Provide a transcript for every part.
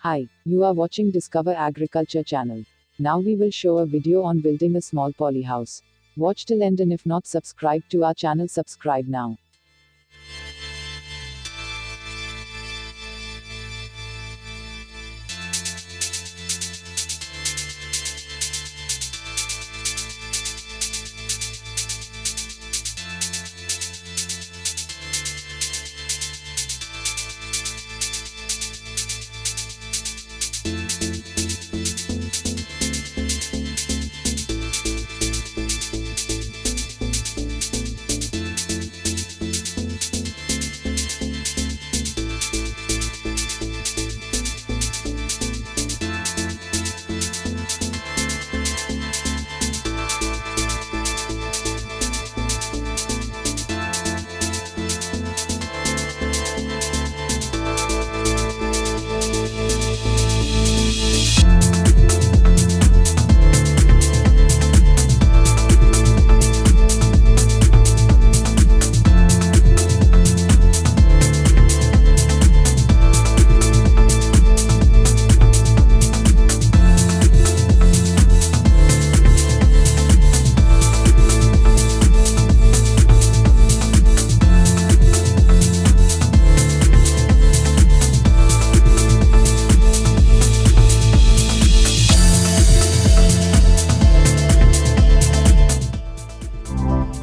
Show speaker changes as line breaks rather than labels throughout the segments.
Hi, you are watching Discover Agriculture channel. Now we will show a video on building a small polyhouse. Watch till end, and if not subscribed to our channel, subscribe now.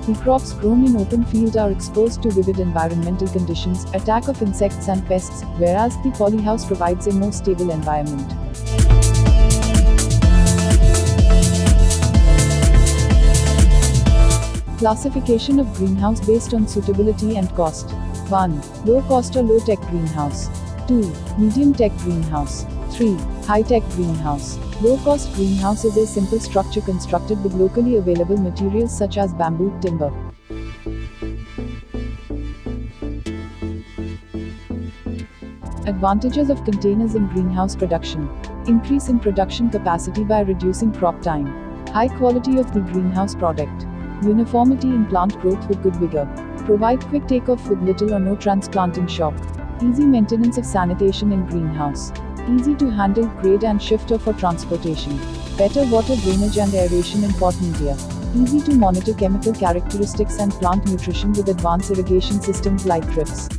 The crops grown in open field are exposed to vivid environmental conditions, attack of insects and pests, whereas the polyhouse provides a more stable environment. Classification of greenhouse based on suitability and cost. 1. Low cost or low tech greenhouse. 2. Medium tech greenhouse. 3. High tech greenhouse. Low cost greenhouse is a simple structure constructed with locally available materials such as bamboo, timber. Advantages of containers in greenhouse production. Increase in production capacity by reducing crop time. High quality of the greenhouse product. Uniformity in plant growth with good vigor. Provide quick takeoff with little or no transplanting shock. Easy maintenance of sanitation in greenhouse. Easy to handle, grade and shifter for transportation. Better water drainage and aeration in pot media. Easy to monitor chemical characteristics and plant nutrition with advanced irrigation systems like drips.